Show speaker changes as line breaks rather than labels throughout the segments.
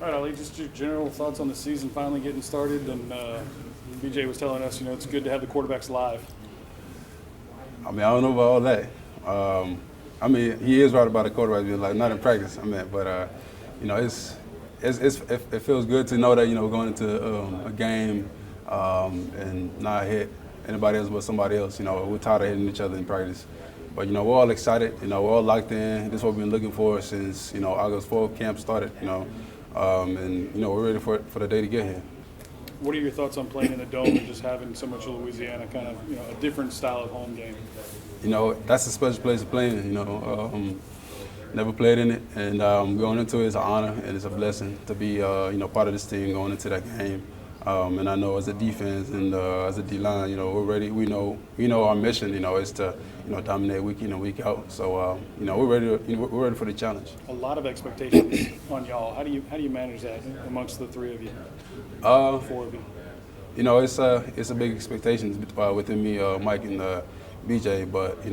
All right, Ali, just your general thoughts on the season finally getting started. And BJ was telling us, it's good to have the quarterbacks live.
I mean, I don't know about all that. I mean, he is right about the quarterback being like not in practice. I mean, but it feels good to know that we're going into a game and not hit anybody else but somebody else. We're tired of hitting each other in practice. But we're all excited. We're all locked in. This is what we've been looking for since August 4th camp started. And we're ready for the day to get here.
What are your thoughts on playing in the Dome and just having so much of Louisiana, kind of a different style of home game?
That's a special place to play in. Never played in it, and going into it is an honor and it's a blessing to be part of this team going into that game. And I know as a defense and as a D-line, we're ready. We know our mission, is to dominate week in and week out. So we're ready for the challenge.
A lot of expectations on y'all. How do you manage that amongst the three of you? Four of you.
It's a big expectations within me, Mike and BJ. But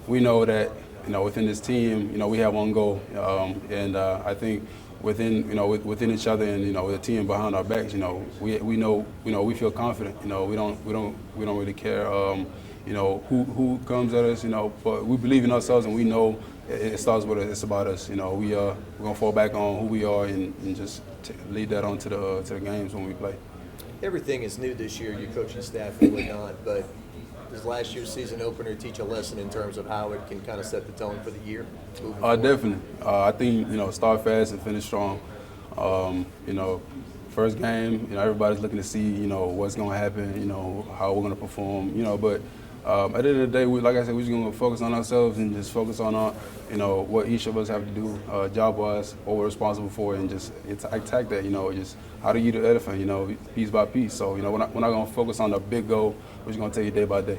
we know that within this team, we have one goal, and I think within within each other and the team behind our backs, we know we feel confident. We don't really care who comes at us, but we believe in ourselves and we know it starts with us. It's about us. We're gonna fall back on who we are and just lead that on to the games when we play.
Everything is new this year, your coaching staff and whatnot, but does last year's season opener teach a lesson in terms of how it can kind of set the tone for the year?
Definitely. I think start fast and finish strong. First game, everybody's looking to see what's going to happen, how we're going to perform, but at the end of the day, like I said, we're just going to focus on ourselves and just focus on our, what each of us have to do job-wise, what we're responsible for, and just attack that. Just how to eat the elephant, piece by piece. So we're not going to focus on the big goal. We're just going to take it day by day.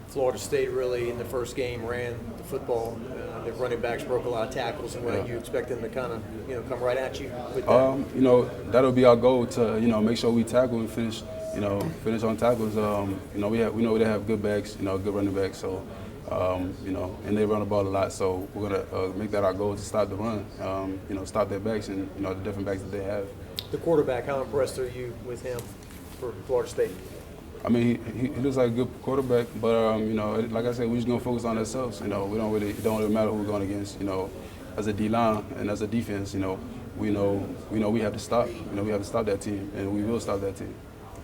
Florida State really in the first game ran the football. The running backs broke a lot of tackles, and what you expect them to kind of come right at you with that?
That'll be our goal to make sure we tackle and finish on tackles. We know they have good backs, good running backs. So and they run the ball a lot. So we're gonna make that our goal to stop the run. Stop their backs and the different backs that they have.
The quarterback, how impressed are you with him for Florida State?
I mean, he looks like a good quarterback, but like I said, we're just gonna focus on ourselves. It don't really matter who we're going against. As a D-line and as a defense, we know we have to stop. We have to stop that team, and we will stop that team.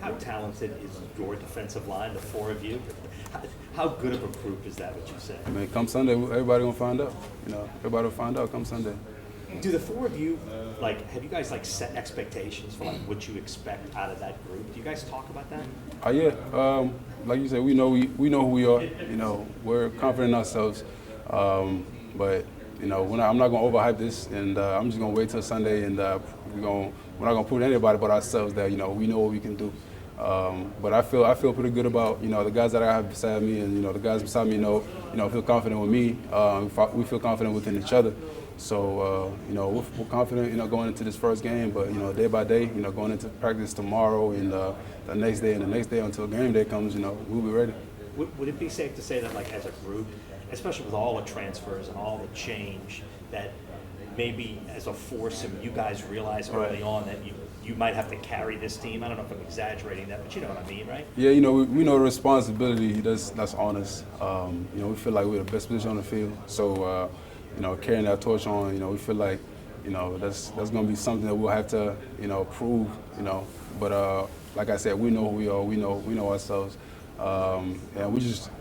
How talented is your defensive line, the four of you? How good of a group is that? Would you say?
I mean, come Sunday, everybody gonna find out. Everybody will find out come Sunday.
Do the four of you have you guys set expectations for what you expect out of that group? Do you guys talk about that?
Yeah. Like you said, we know who we are. We're confident in ourselves. But I'm not gonna overhype this, and I'm just gonna wait till Sunday, and we're not gonna prove to anybody but ourselves that we know what we can do. But I feel pretty good about the guys that I have beside me, and the guys beside me feel confident with me. We feel confident within each other. So we're confident going into this first game, but day by day, going into practice tomorrow and the next day and the next day until game day comes, we'll be ready.
Would it be safe to say that as a group, especially with all the transfers and all the change, that maybe as a foursome you guys realize early on that you might have to carry this team? I don't know if I'm exaggerating that, but you know what I mean, right?
Yeah, we know the responsibility that's on us. We feel like we're the best position on the field, so carrying that torch on, we feel like that's going to be something that we'll have to prove. But like I said, we know who we are. We know ourselves, and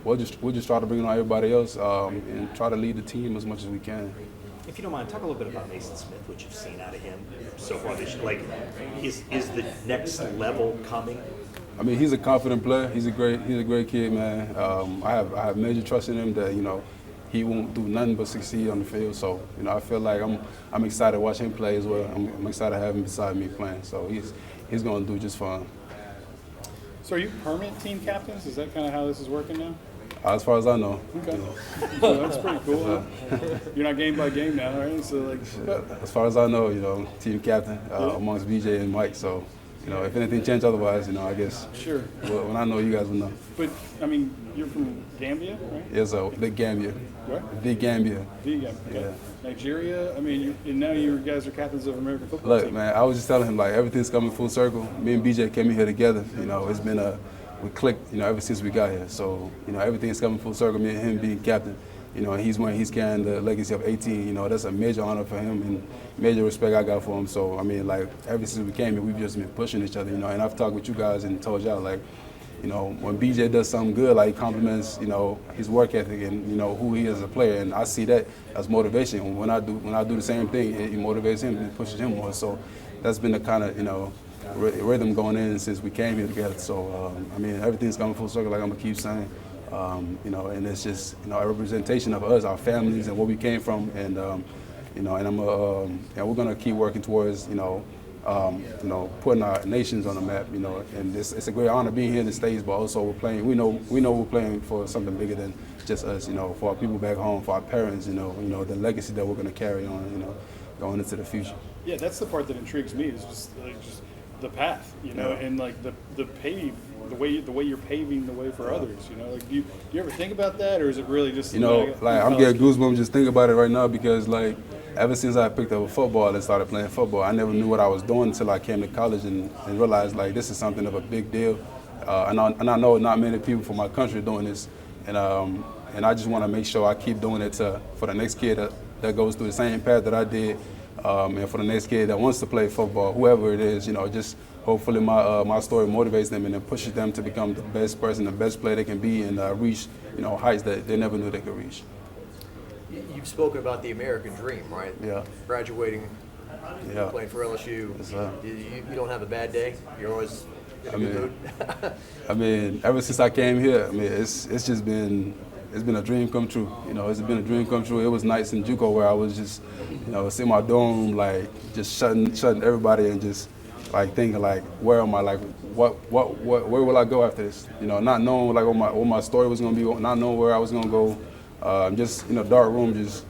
we'll just try to bring on everybody else and try to lead the team as much as we can.
If you don't mind, talk a little bit about Mason Smith, what you've seen out of him so far this year. Is the next level coming?
I mean, he's a confident player. He's a great kid, man. I have major trust in him that he won't do nothing but succeed on the field. So I feel like I'm excited to watch him play as well. I'm excited to have him beside me playing. So he's going to do just fine.
So are you permanent team captains? Is that kind of how this is working now?
As far as I know.
Okay. So that's pretty cool. You're not game by game now, right? So
as far as I know, team captain amongst BJ and Mike. So you know, if anything changed otherwise, you know, I guess
Sure.
when I know, you guys will know.
But, I mean, you're from Gambia, right?
It's the Gambia.
Where?
The Gambia.
The Gambia. Okay.
Yeah.
Nigeria. I mean, and now you guys are captains of American football
Look,
team.
man, I was just telling him, like, everything's coming full circle. Me and BJ came in here together. You know, it's been we clicked, you know, ever since we got here. So, you know, everything's coming full circle. Me and him being captain. You know, and he's carrying the legacy of 18. You know, that's a major honor for him and major respect I got for him. So, I mean, like, ever since we came here, we've just been pushing each other, you know. And I've talked with you guys and told y'all, like, you know, when BJ does something good, like, he compliments, you know, his work ethic and, you know, who he is as a player. And I see that as motivation. When I do the same thing, it motivates him and pushes him more. So that's been the kind of, you know, rhythm going in since we came here together. So, I mean, everything's coming full circle, like I'm going to keep saying. You know, and it's just, you know, a representation of us, our families, and where we came from, and you know, and we're gonna keep working towards, you know, putting our nations on the map, you know, and it's a great honor being here in the States, but also we know we're playing for something bigger than just us, you know, for our people back home, for our parents, you know, the legacy that we're gonna carry on, you know, going into the future.
Yeah, that's the part that intrigues me is just the path, you know, and like the way you're paving the way for others, you know. Like, do you ever think about that, or is it really just,
you know, like I'm getting goosebumps just thinking about it right now because, like, ever since I picked up football and started playing football, I never knew what I was doing until I came to college and realized, like, this is something of a big deal. And I know not many people from my country are doing this, and I just want to make sure I keep doing it for the next kid that goes through the same path that I did, and for the next kid that wants to play football, whoever it is, you know, just hopefully my story motivates them and then pushes them to become the best person, the best player they can be, and reach, you know, heights that they never knew they could reach.
You've spoken about the American dream, right?
Yeah.
Graduating,
Yeah.
playing for LSU.
Yes, sir.
You don't have a bad day? You're always in a good mood?
I mean, ever since I came here, I mean, it's been a dream come true. You know, it's been a dream come true. It was nights in JUCO where I was just, you know, in my dorm room, like, just shutting everybody and just, like, thinking, like, where am I? Like, where will I go after this? You know, not knowing, like, what my story was gonna be, not knowing where I was gonna go. Just, you know, dark room, just,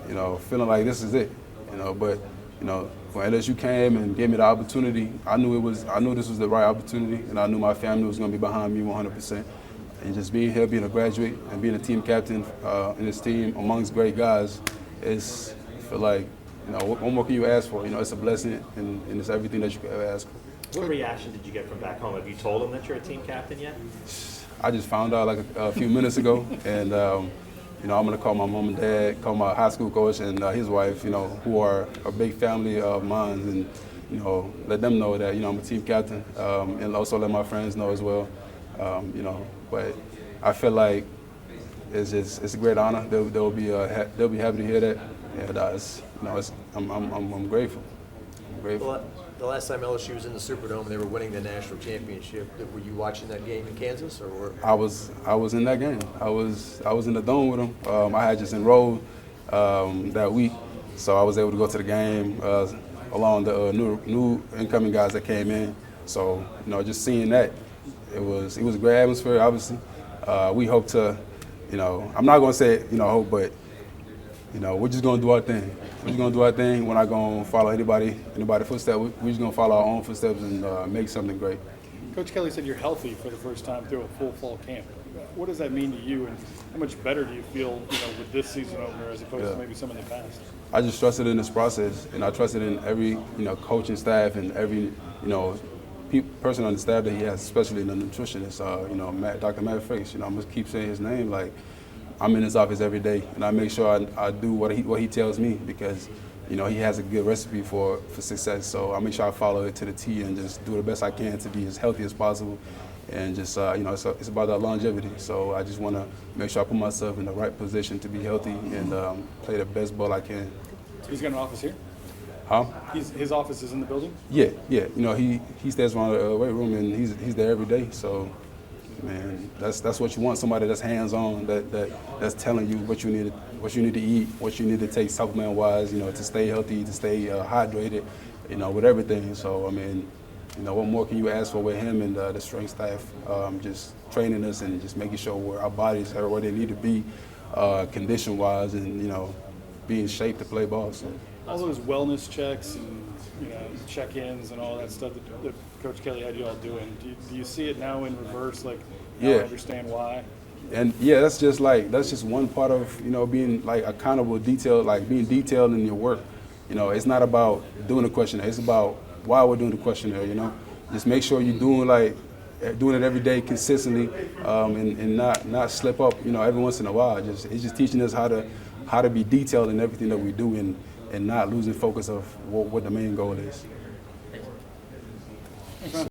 you know, feeling like this is it. You know, but, you know, when LSU came and gave me the opportunity, I knew this was the right opportunity, and I knew my family was gonna be behind me 100%. And just being here, being a graduate, and being a team captain in this team amongst great guys, I feel like, you know, what more can you ask for? You know, it's a blessing, and it's everything that you could ever ask for.
What reaction did you get from back home? Have you told them that you're a team captain yet?
I just found out like a few minutes ago, and you know, I'm gonna call my mom and dad, call my high school coach and his wife, you know, who are a big family of mine, and, you know, let them know that, you know, I'm a team captain, and also let my friends know as well, you know. But I feel like it's a great honor. They'll be happy to hear that, and you know, I'm grateful. I'm grateful.
Well, the last time LSU was in the Superdome, they were winning the national championship. Were you watching that game in Kansas, or were?
I was in that game. I was in the dome with them. I had just enrolled that week, so I was able to go to the game along the new incoming guys that came in. So, you know, just seeing that, it was a great atmosphere. Obviously, we hope to, you know, I'm not gonna say, you know, hope, but, you know, we're just gonna do our thing. We're just gonna do our thing. We're not gonna follow anybody's footsteps. We're just gonna follow our own footsteps and make something great.
Coach Kelly said you're healthy for the first time through a full fall camp. What does that mean to you, and how much better do you feel, you know, with this season opener as opposed to maybe some in the past?
I just trusted in this process, and I trusted in every, you know, coaching staff and every, you know, person on the staff that he has, especially the nutritionist, you know, Dr. Matt Fix. You know, I'm gonna keep saying his name. Like, I'm in his office every day, and I make sure I do what he tells me, because, you know, he has a good recipe for success. So I make sure I follow it to the T and just do the best I can to be as healthy as possible, and just you know, it's about that longevity. So I just want to make sure I put myself in the right position to be healthy and play the best ball I can.
He's got an office here?
Huh?
His office is in the building?
Yeah. You know, he stays around the weight room, and he's there every day. So, man, that's what you want, somebody that's hands-on, that's telling you what you need to eat, what you need to take supplement-wise, you know, to stay healthy, to stay hydrated, you know, with everything. So, I mean, you know, what more can you ask for with him and the strength staff, just training us and just making sure our bodies are where they need to be, condition-wise, and, you know, be in shape to play ball. So.
All those wellness checks and, check-ins and all that stuff that Coach Kelly had you all doing. Do you see it now in reverse? Like, now
Yeah.
I understand why.
And yeah, that's just one part of being like accountable, detailed, like being detailed in your work. It's not about doing the questionnaire. It's about why we're doing the questionnaire. Just make sure you're doing it every day consistently, and not slip up. Every once in a while. It's just teaching us how to be detailed in everything that we do, and not losing focus of what the main goal is.